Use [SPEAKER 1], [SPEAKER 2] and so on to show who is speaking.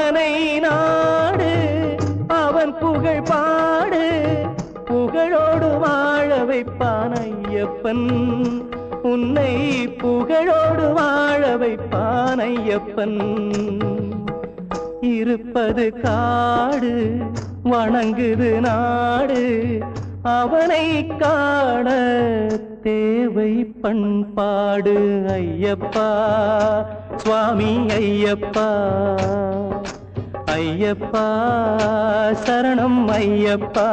[SPEAKER 1] அவனை நாடு அவன் புகழ் பாடு புகழோடு வாழ வைப்பான் ஐயப்பன் உன்னை புகழோடு வாழ வைப்பான் ஐயப்பன் இருப்பது காடு வணங்குது நாடு அவனை காண தேவை பண்பாடு ஐயப்பா சுவாமி ஐயப்பா ஐயப்பா சரணம் ஐயப்பா